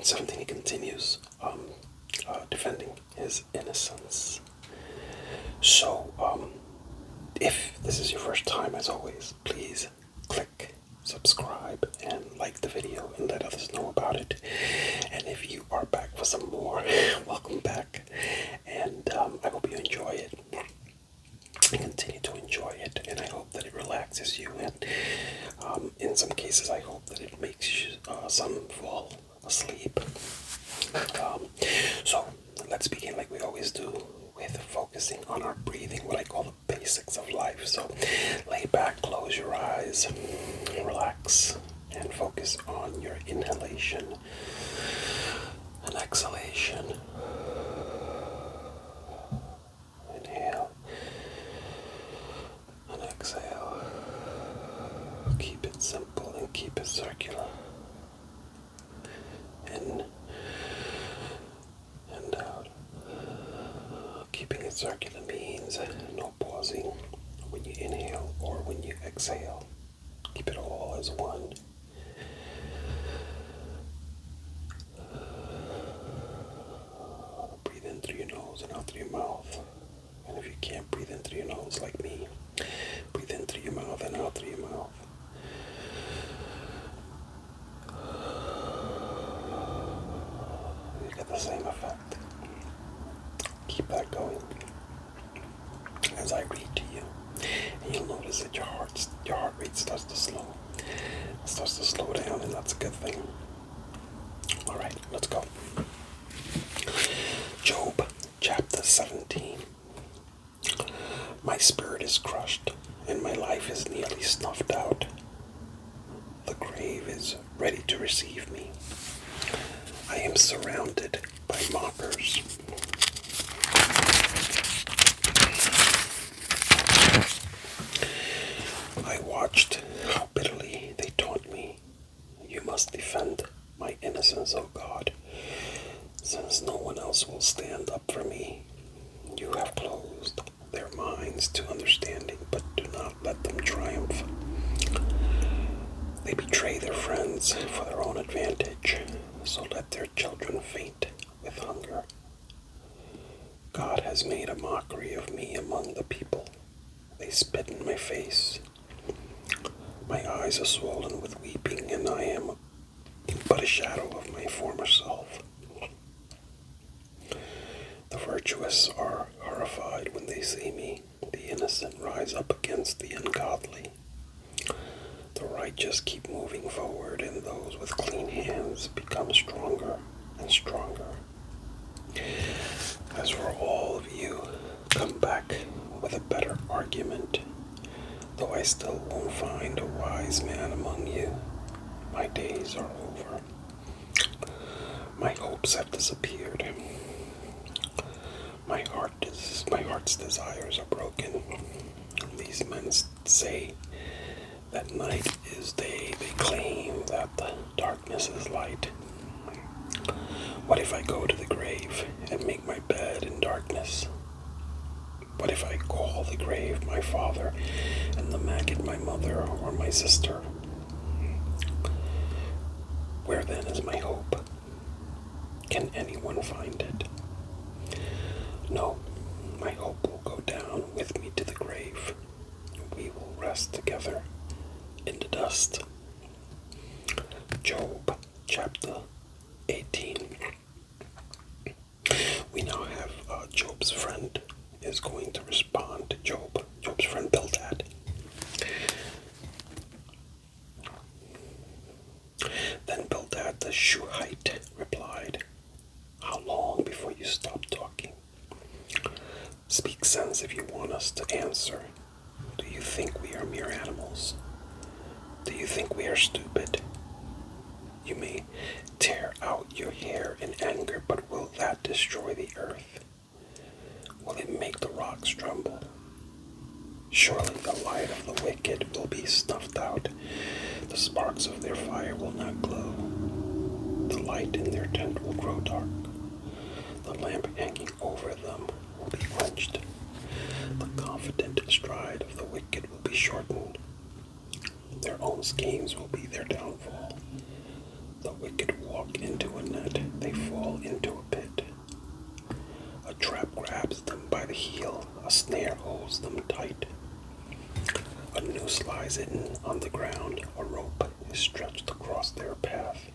17, he continues defending his innocence. So, if this is your first time, as always, please click subscribe and like the video and let others know about it. And if you are back for some more, welcome back. And I hope you enjoy it and continue to enjoy it. And I hope that it relaxes you. And in some cases, I hope that it makes you, some fall asleep. So let's begin like we always do with focusing on our breathing, what I call the basics of life. So lay back, close your eyes, relax, and focus on your inhalation and exhalation. Inhale and exhale. Keep it simple and keep it circular. In and out. Keeping it circular means no pausing when you inhale or when you exhale. Keep it all as one. Breathe in through your nose and out through your mouth. And if you can't breathe in through your nose like me, breathe in through your mouth and out through your mouth. You get the same effect. Keep that going as I read to you, and you'll notice that your heart rate starts to slow. It starts to slow down, and that's a good thing. All right, let's go. Job, chapter 17. My spirit is crushed, and my life is nearly snuffed out. The grave is ready to receive me. I am surrounded by mockers. I watched how bitterly they taunt me. You must defend my innocence, O God, since no one else will stand up for me. You have closed their minds to understanding, but do not let them triumph. They betray their friends for their own advantage, so let their children faint with hunger. God has made a mockery of me among the people. They spit in my face. My eyes are swollen with weeping, and I am but a shadow of my former self. The virtuous are horrified when they see me. The innocent rise up against the ungodly. The righteous keep moving forward, and those with clean hands become stronger and stronger. As for all of you, come back with a better argument. Though I still won't find a wise man among you, my days are over. My hopes have disappeared. My heart's desires are broken. These men say that night is day. They claim that the darkness is light. What if I go to the grave and make my bed in darkness? What if I call the grave my father and the maggot my mother or my sister? Where then is my hope? Can anyone find it? No, my hope will go down with me to the grave. We will rest together in the dust. Job, chapter 18. We now have Job's friend is going to respond to Job. Job's friend Bildad. Then Bildad the Shuhite replied, "How long before you stop talking? Speak sense if you want us to answer. Do you think we are mere animals? Do you think we are stupid? You may tear out your hair in anger, but will that destroy the earth? Will it make the rocks tremble? Surely the light of the wicked will be snuffed out. The sparks of their fire will not glow. The light in their tent will grow dark. The lamp hanging over them will be quenched. The confident stride of the wicked will be shortened. Their own schemes will be their downfall. The wicked walk walk into a net, they fall into a pit. A trap grabs them by the heel, a snare holds them tight. A noose lies hidden on the ground, a rope is stretched across their path.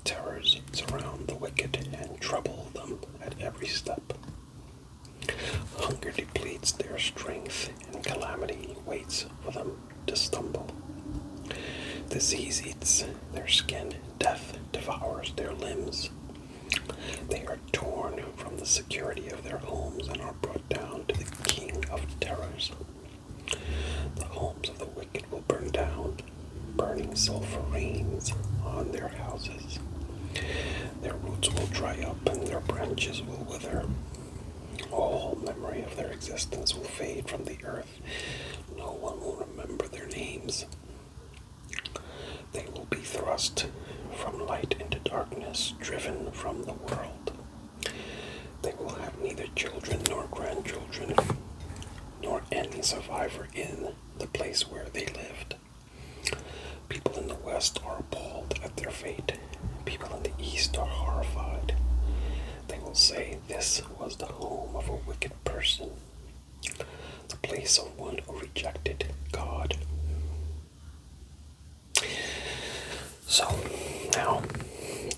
Terrors surround the wicked and trouble them at every step. Hunger depletes their strength, and calamity waits for them to stumble. Disease eats their skin, death devours their limbs. They are torn from the security of their homes and are brought down to the king of terrors. The homes of the wicked will burn down, burning sulfur rains on their houses. Their roots will dry up and their branches will wither. All memory of their existence will fade from the earth. No one will remember their names. They will be thrust from light into darkness, driven from the world. They will have neither children nor grandchildren, nor any survivor in the place where they lived. People in the West are appalled at their fate. People in the East are horrified. They will say this was the home of a wicked person, the place of one who rejected God. So now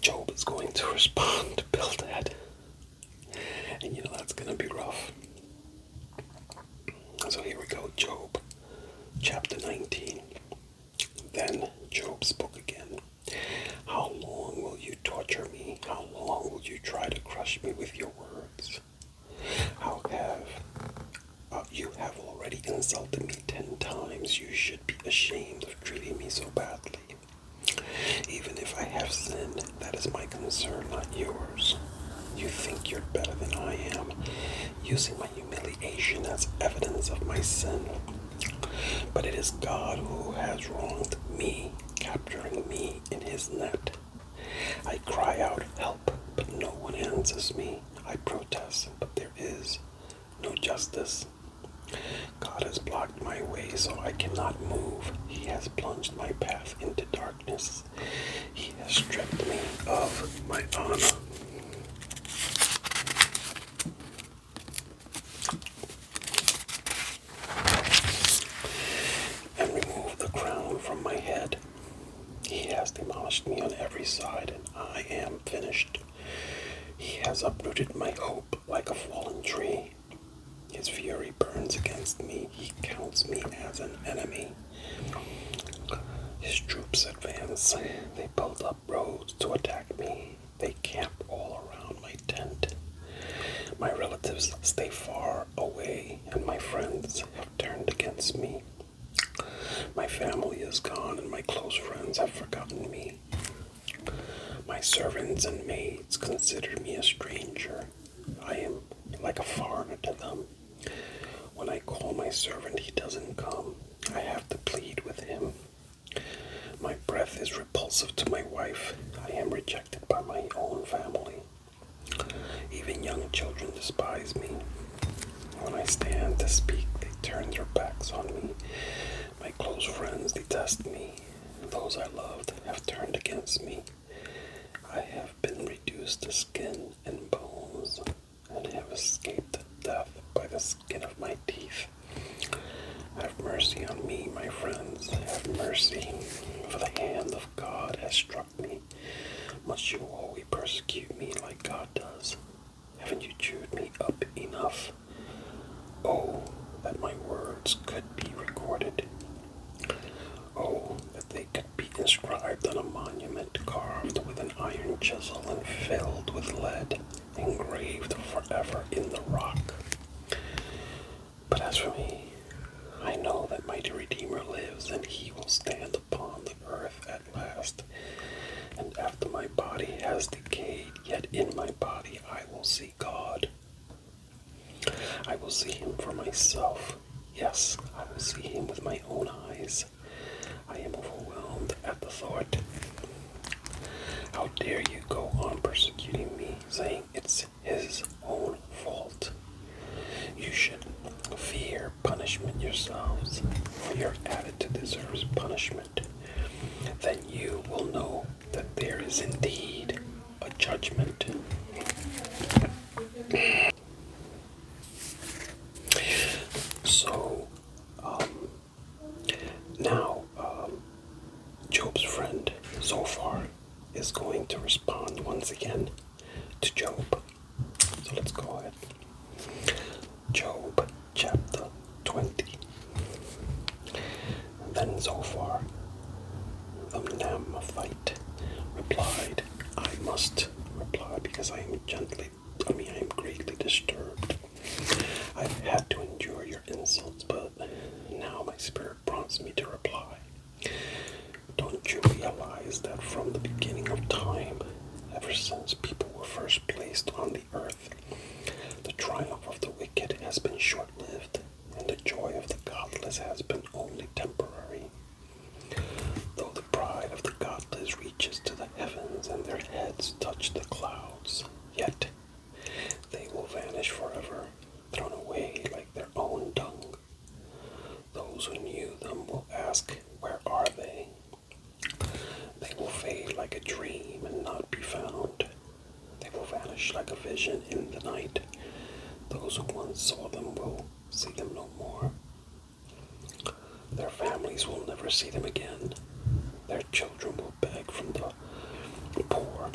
Job is going to respond to Bildad. And that's going to be rough. So here we go, Job, chapter 19. Then Job spoke again. How long will you torture me? How long will you try to crush me with your words? You have already insulted me 10 times. You should be ashamed of treating me so badly. Even if I have sinned, that is my concern, not yours. You think you're better than I am, using my humiliation as evidence of my sin. But it is God who has wronged me, capturing me in his net. I cry out, help, but no one answers me. I protest, but there is no justice. God has blocked my way so I cannot move. He has plunged my path into darkness. He has stripped me of my honor. And removed the crown from my head. He has demolished me on every side, and I am finished. He has uprooted my hope like a fallen tree. His fury burns against me. He counts me as an enemy. His troops advance. They build up roads to attack me. They camp all around my tent. My relatives stay far away, and my friends have turned against me. My family is gone, and my close friends have forgotten me. My servants and maids consider me a stranger. I am like a foreigner to them. When I call my servant, he doesn't come. I have to plead with him. My breath is repulsive to my wife. I am rejected by my own family. Even young children despise me. When I stand to speak, they turn their backs on me. My close friends detest me. Those I loved have turned against me. I have been reduced to skin and bones, and have escaped death by the skin of my teeth. Have mercy on me, my friends, have mercy, for the hand of God has struck me. Must you always persecute me like God does? Haven't you chewed me up enough? Oh, that my words could be recorded. Oh, that they could be inscribed on a monument, carved with an iron chisel and filled with lead, engraved forever in the rock. But as for me, I know that mighty Redeemer lives, and he will stand upon the earth at last. And after my body has decayed, yet in my body I will see God. I will see him for myself. Yes, I will see him with my own eyes. I am overwhelmed at the thought. How dare you go on persecuting me, saying it's his own fault? You should fear punishment yourselves, for your attitude deserves punishment. Then you will know that there is indeed a judgment. So, now, Job's friend Zophar is going to respond once again to Job. So let's go ahead. Job chapter 20. Then Zophar the Naamathite replied, I must reply because I am greatly disturbed. I've had to endure your insults, but now my spirit prompts me to reply. Don't you realize that from the beginning of time, ever since people were first placed on the earth, the triumph of the wicked has been short-lived, and the joy of the godless has been only temporary? Though the pride of the godless reaches to the heavens and their heads touch the clouds, yet they will vanish forever, thrown away like their own dung. Those who knew them will ask, where are they? They will fade like a dream and not be found. They will vanish like a vision in the night. Those who once saw them will see them no more. Their families will never see them again. Their children will beg from the poor,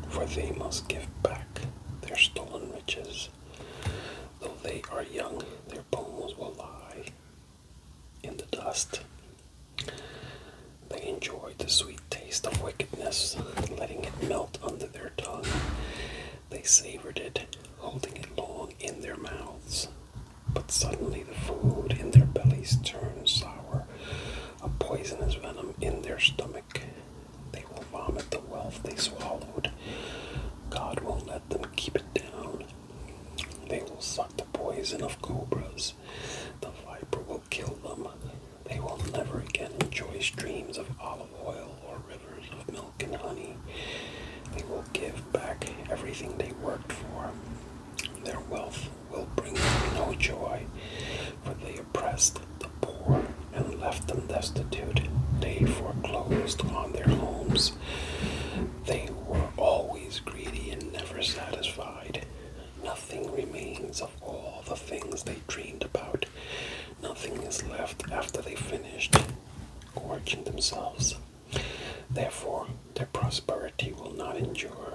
for they must give back their stolen riches. Though they are young, their bones will lie in the dust. They enjoyed the sweet taste of wickedness, letting it melt under their tongue. They savored it, holding it long in their mouths. But suddenly the food in their bellies turned sour, a poisonous venom in their stomach. They will vomit the wealth they swallowed. God won't let them keep it down. They will suck the poison of cobras. The viper will kill them. They will never again enjoy streams of olive oil or rivers of milk and honey. They will give back everything they worked for. Their wealth will bring them no joy, for they oppressed the poor and left them destitute. They foreclosed on their homes. They were always greedy and never satisfied. Nothing remains of all the things they dreamed about. Nothing is left after they finished gorging themselves. Therefore, their prosperity will not endure.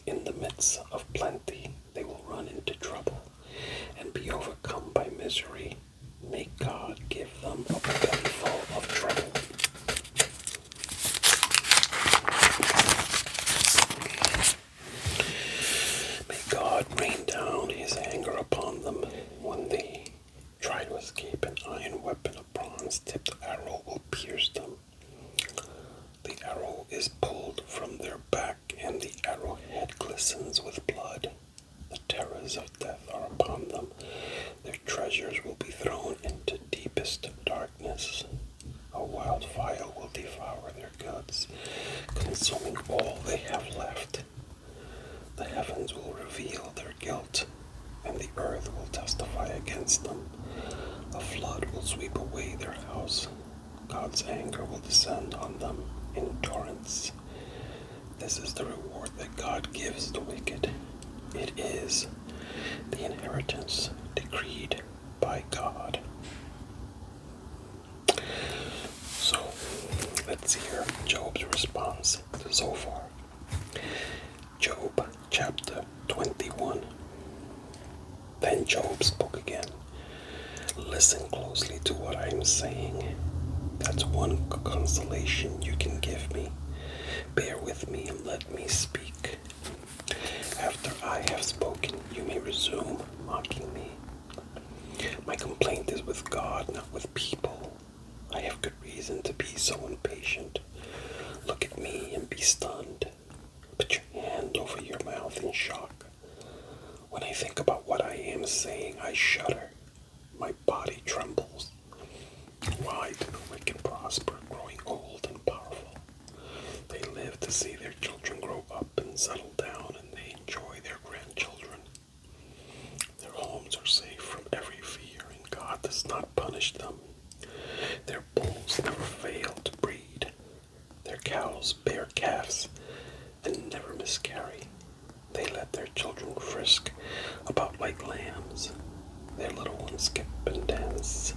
In the midst of plenty, they will run into trouble and be overcome by misery. May God give them a bellyful of trouble. May God rain down his anger upon them when they try to escape. An iron weapon, a bronze-tipped arrow will pierce them. The arrow is pulled from their back, and the arrowhead glistens with blood. The terrors of death are upon them. Their treasures will be thrown into deepest darkness. A wildfire will devour their goods, consuming all they have left. The heavens will reveal their guilt, and the earth will testify against them. A flood will sweep away their house. God's anger will descend on them in torrents. This is the reward that God gives the wicked. It is the inheritance decreed by God. So, let's hear Job's response to Zophar. Job chapter 21. Then Job spoke again. Listen closely to what I am saying. That's one consolation you can give me. Bear with me and let me speak. After I have spoken, you may resume mocking me. My complaint is with God, not with people. I have good reason to be so impatient. Look at me and be stunned. Put your hand over your mouth in shock. When I think about what I am saying, I shudder. My body trembles. Why do the wicked prosper, growing old and powerful? They live to see their children grow up and settle down, and they enjoy their grandchildren. Their homes are safe from every fear, and God does not punish them. Their bulls never fail to breed. Their cows bear calves like lambs. Their little ones skip and dance.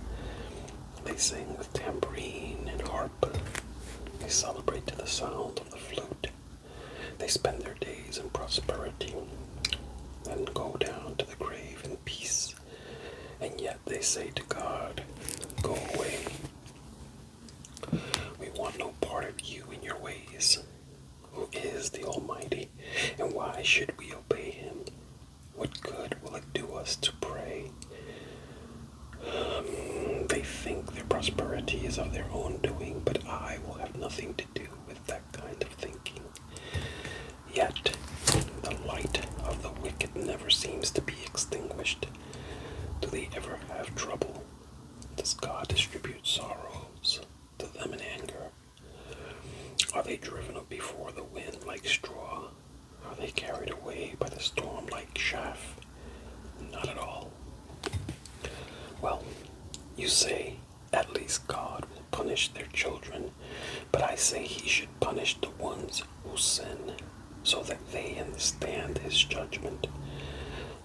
They sing with tambourine and harp. They celebrate to the sound of the flute. They spend their days in prosperity, then go down to the grave in peace. And yet they say to God, "Go away. We want no part of you and your ways. Who is the Almighty, and why should we obey him? What good will it do us to pray?" They think their prosperity is of their own doing, but I will have nothing to do with that kind of thinking. Yet, the light of the wicked never seems to be extinguished. Do they ever have trouble? Does God distribute sorrows to them in anger? Are they driven up before the wind like straw? Are they carried away by the storm like chaff? Not at all. Well, you say, at least God will punish their children, but I say he should punish the ones who sin, so that they understand his judgment.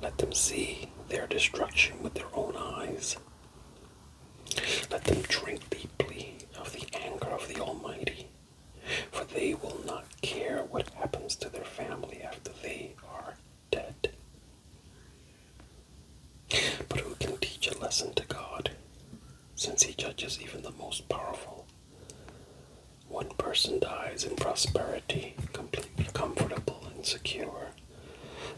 Let them see their destruction with their own eyes. Let them drink deeply of the anger of the Almighty, for they will not care what happens to their family after they are dead. But who can teach a lesson to God, since he judges even the most powerful? One person dies in prosperity, completely comfortable and secure,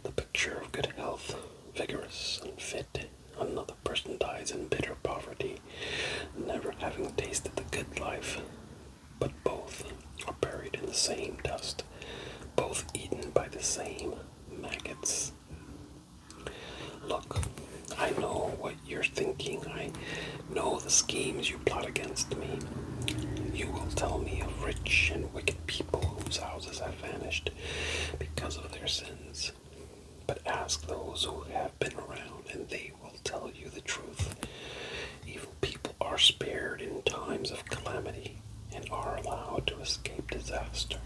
the picture of good health, vigorous and fit. Another person dies in bitter poverty, never having tasted the good life. But both are buried in the same dust, both eaten by the same maggots. Look, I know what you're thinking. I know the schemes you plot against me. You will tell me of rich and wicked people whose houses have vanished because of their sins. But ask those who have been around, and they will tell you the truth. Evil people are spared in times of calamity and are allowed to escape disaster.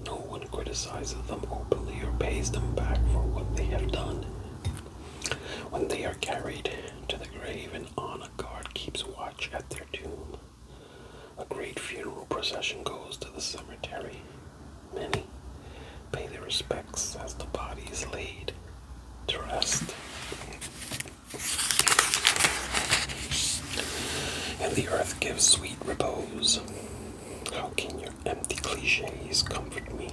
No one criticizes them openly or pays them back for what they have done. When they are carried to the grave, an honor guard keeps watch at their tomb. A great funeral procession goes to the cemetery. Many pay their respects as the body is laid to rest. And the earth gives sweet repose. How can your empty cliches comfort me?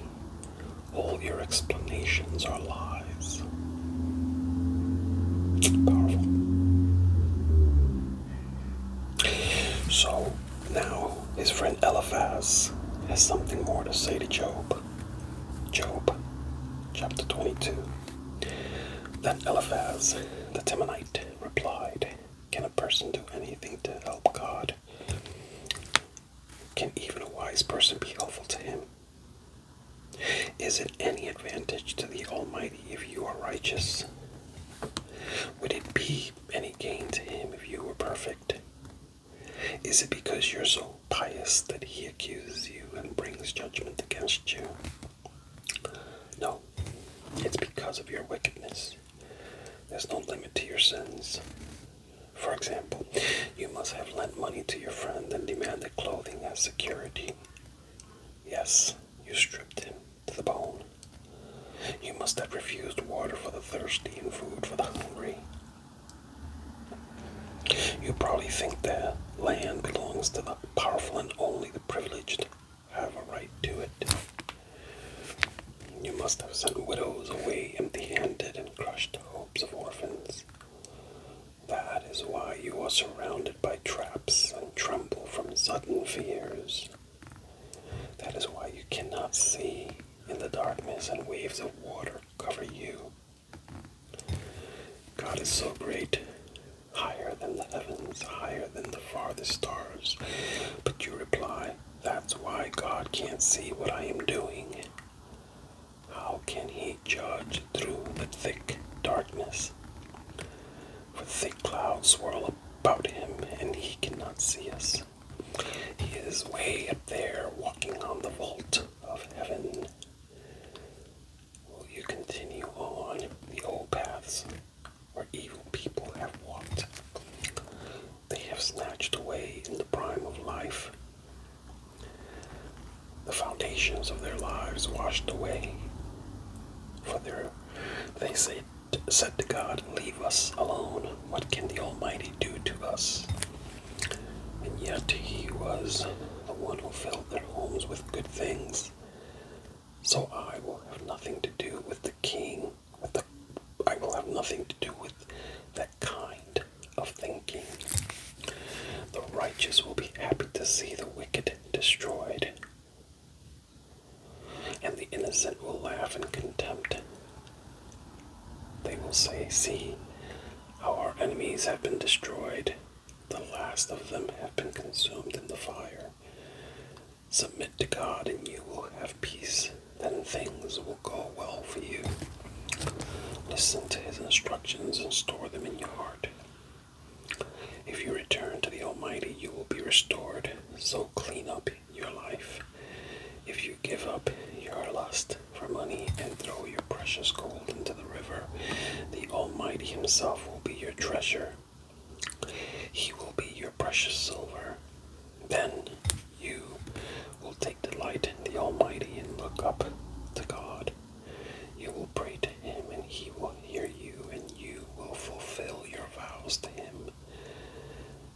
All your explanations are lies. Powerful. So now his friend Eliphaz has something more to say to Job. Job, chapter 22. Then Eliphaz, the Temanite, replied, "Can a person do anything to help God? Can even a wise person be helpful to him? Is it any advantage to the Almighty if you are righteous? Would it be any gain to him if you were perfect? Is it because you're so pious that he accuses you and brings judgment against you? No, it's because of your wickedness. There's no limit to your sins. For example, you must have lent money to your friend and demanded clothing as security. Yes, you stripped him to the bone. You must have refused water for the thirsty and food for the hungry. You probably think the land belongs to the powerful and only the privileged have a right to it. You must have sent widows away empty-handed and crushed the hopes of orphans. That is why you are surrounded by traps and tremble from sudden fears. That is why you cannot see in the darkness and waves of water cover you. God is so great, higher than the heavens, higher than the farthest stars. But you reply, that's why God can't see what I am doing. How can he judge through the thick darkness? For thick clouds swirl about him, and he cannot see us. He is way up there, walking on the vault of heaven. Will you continue on the old paths, washed away. For they said to God, "Leave us alone. What can the Almighty do to us?" And yet he was the one who filled their homes with good things. So I will have nothing to do with the king, I will have nothing to do with that kind of thinking. The righteous will be happy to see the wicked destroyed, and the innocent will laugh in contempt. They will say, "See how our enemies have been destroyed. The last of them have been consumed in the fire." Submit to God and you will have peace. Then things will go well for you. Listen to his instructions and store them in your heart. If you return to the Almighty, you will be restored. So clean up your life. If you give up your lust for money and throw your precious gold into the river, the Almighty himself will be your treasure. He will be your precious silver. Then you will take delight in the Almighty and look up to God. You will pray to him and he will hear you, and you will fulfill your vows to him.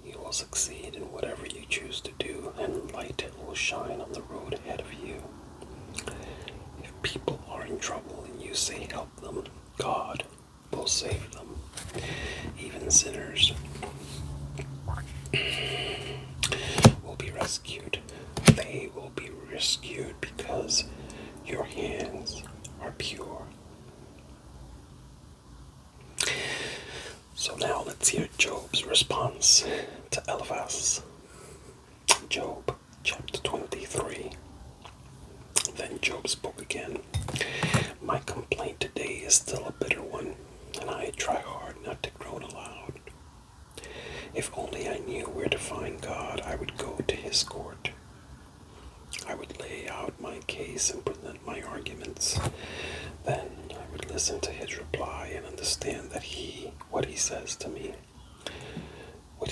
You will succeed in whatever you choose to do, and light will shine on the road ahead of you. If people are in trouble and you say help them, God will save them. Even sinners will be rescued. They will be rescued because your hands are pure. So now let's hear Job's response to Eliphaz. Job chapter 23. Then Job spoke again. My complaint today is still a bitter one, and I try hard not to groan aloud. If only I knew where to find God, I would go to his court. I would lay out my case and present my arguments. Then I would listen to his reply and understand that what he says to me. Would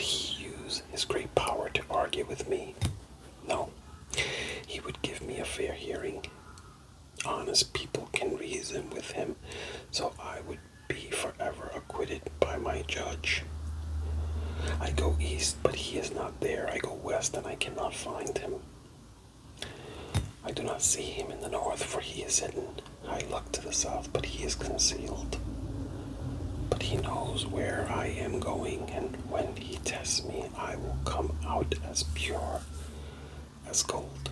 he use his great power to argue with me? No. He would give me a fair hearing. Honest people can reason with him, so I would be forever acquitted by my judge. I go east, but he is not there. I go west, and I cannot find him. I do not see him in the north, for he is hidden. I look to the south, but he is concealed. But he knows where I am going, and when he tests me, I will come out as pure as gold.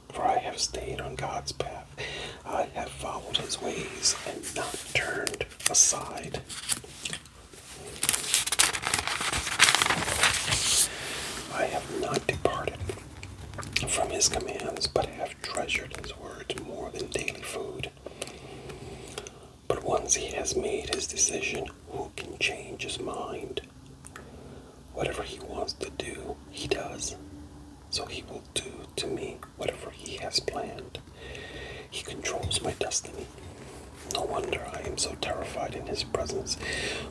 For I have stayed on God's path. I have followed his ways and not turned aside. I have not departed from his commands, but have treasured his words more than daily food. But once he has made his decision, who can change his mind? Whatever he wants to do, he does. So he will do to me whatever he has planned. He controls my destiny. No wonder I am so terrified in his presence.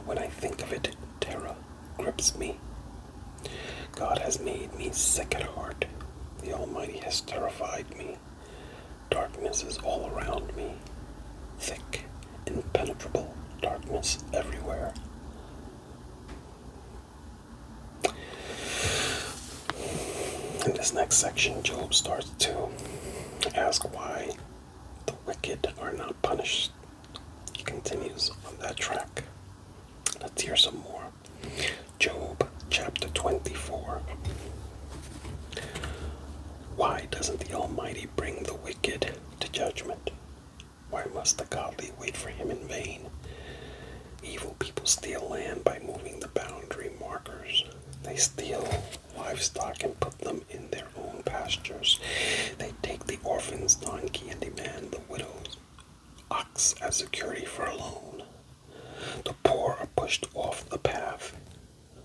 When I think of it, terror grips me. God has made me sick at heart. The Almighty has terrified me. Darkness is all around me. Thick, impenetrable darkness everywhere. In this next section, Job starts to ask why the wicked are not punished. He continues on that track. Let's hear some more. Job chapter 24. Why doesn't the Almighty bring the wicked to judgment? Why must the godly wait for him in vain? Evil people steal land by moving the boundary markers. They steal livestock and put them in their own pastures. They take the orphan's donkey and demand the widow's ox as security for a loan. The poor are pushed off the path.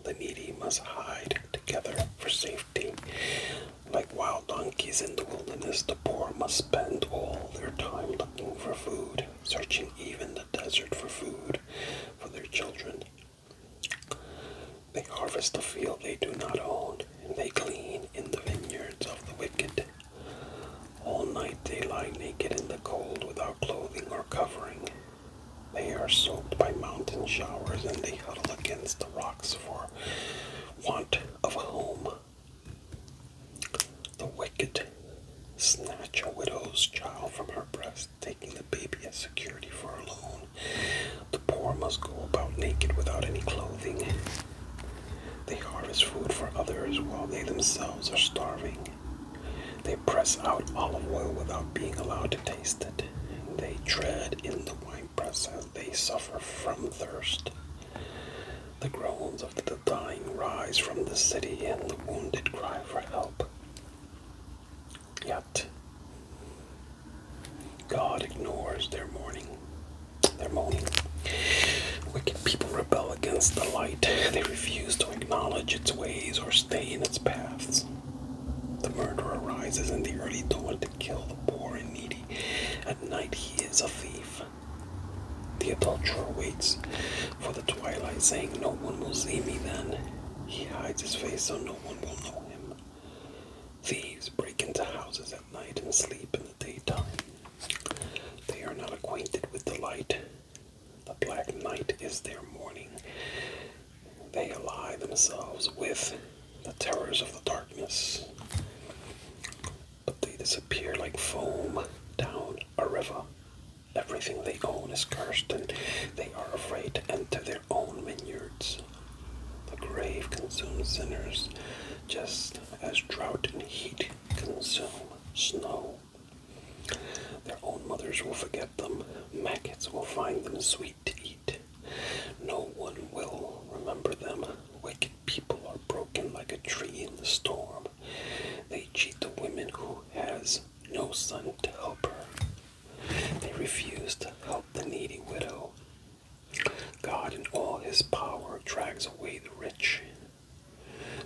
The needy must hide together for safety. Like wild donkeys in the wilderness, the poor must spend all their time looking for food, searching even the desert for food for their children. They harvest the field they do not own, and they glean in the vineyards of the wicked. All night night they lie naked in the cold without clothing or covering. They are soaked by mountain showers and they huddle against the rocks for want of a home. The wicked snatch a widow's child from her breast, taking the baby as security for her loan. The poor must go about naked without any clothing. They harvest food for others while they themselves are starving. They press out olive oil without being allowed to taste it. They tread in the winepress as they suffer from thirst. The groans of the dying rise from the city, and the wounded cry for help. Yet God ignores their mourning. Wicked people rebel against the light. They refuse to acknowledge its ways or stay in its paths. The murderer rises in the early dawn to kill the poor and needy. At night he is a thief. The adulterer waits for the twilight, saying, "No one will see me then." He hides his face so no one will know him. Thieves break into houses at night and sleep in the daytime. They are not acquainted with the light. The black night is their morning. They ally themselves with the terrors of the darkness. But they disappear like foam down a river. Everything they own is cursed, and they are afraid to enter their own vineyards. The grave consumes sinners, just as drought and heat consume snow. Their own mothers will forget them. Maggots will find them sweet to eat. No one will remember them. Wicked people are broken like a tree in the storm. They cheat the woman who has no son to help her. They refuse to help the needy widow. God in all his power drags away the rich.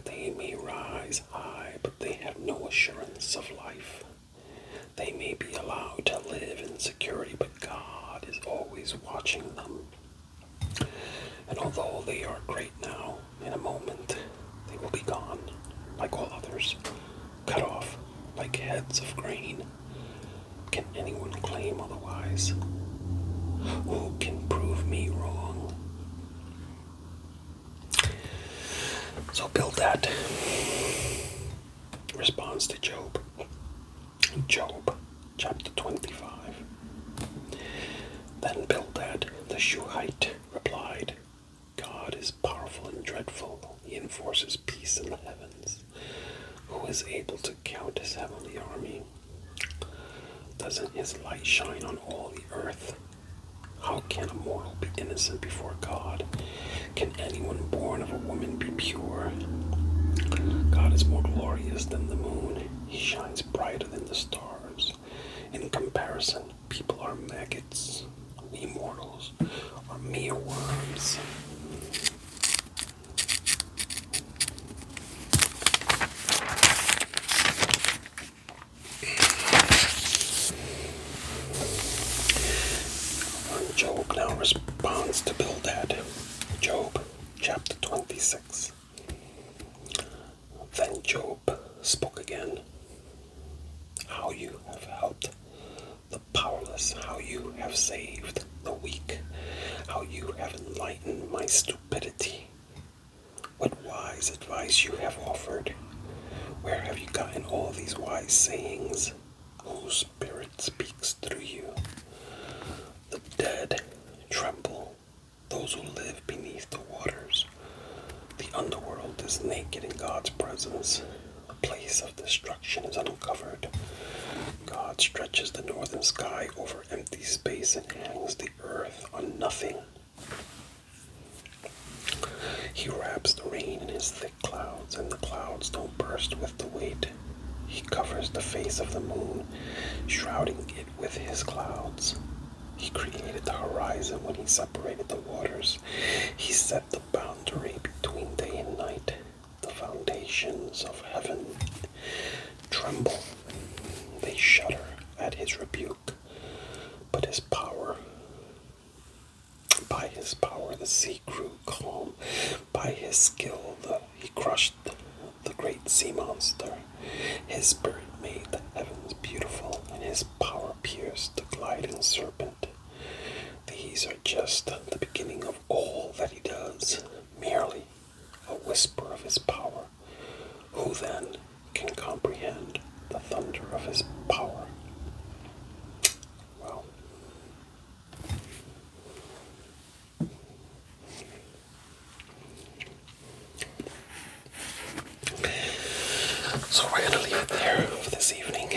They may rise high, but they have no assurance of life. They may be allowed to live in security, but God is always watching them. And although they are great now, in a moment they will be gone, like all others, cut off like heads of grain. Can anyone claim otherwise? Who can prove me wrong? So Bildad responds to Job. Job, chapter 25. Then Bildad the Shuhite replied, "God is powerful and dreadful. He enforces peace in the heavens. Who is able to count his heavenly army? Doesn't his light shine on all the earth? How can a mortal be innocent before God? Can anyone born of a woman be pure? God is more glorious than the moon. He shines brighter than the stars. In comparison, people are maggots. We mortals are mere worms." Job now responds to Bildad. Job, chapter 26. Then Job spoke again. "How you have helped the powerless, how you have saved the weak, how you have enlightened my stupidity. What wise advice you have offered. Where have you gotten all these wise sayings? Whose spirit speaks through you? The dead tremble, those who live beneath the waters. The underworld is naked in God's presence. The place of destruction is uncovered. God stretches the northern sky over empty space and hangs the earth on nothing. He wraps the rain in his thick clouds, and the clouds don't burst with the weight. He covers the face of the moon, shrouding it with his clouds. He created the horizon when he separated the waters. He set the boundary between day and night. The foundations of heaven tremble. They shudder at his rebuke. But by his power, the sea grew calm. By his skill, he crushed the great sea monster. His spirit made the heavens beautiful, and his pierced the gliding serpent. These are just the beginning of all that he does, merely a whisper of his power. Who then can comprehend the thunder of his power? Well, so we're gonna leave it there for this evening.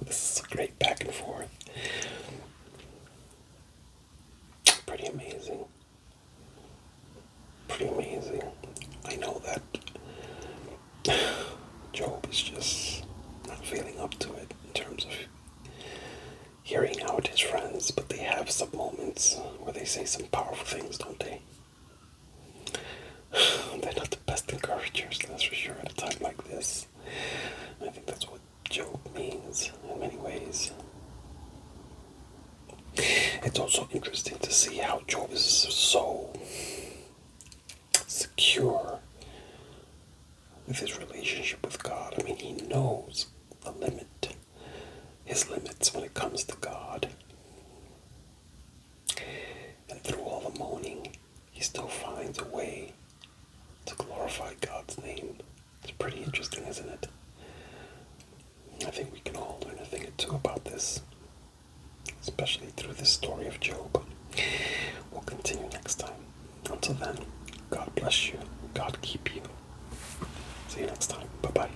This is a great back and forth. Pretty amazing. Pretty amazing. I know that Job is just not feeling up to it in terms of hearing out his friends, but they have some moments where they say some powerful things, don't they? They're not the best encouragers, that's for sure, at a time like this. I think that's what Job means in many ways. It's also interesting to see how Job is so secure with his relationship with God. I mean, he knows the limit, his limits when it comes to God. And through all the moaning, he still finds a way to glorify God's name. It's pretty interesting, isn't it? I think we can all learn a thing or two about this, especially through this story of Job. We'll continue next time. Until then, God bless you. God keep you. See you next time. Bye-bye.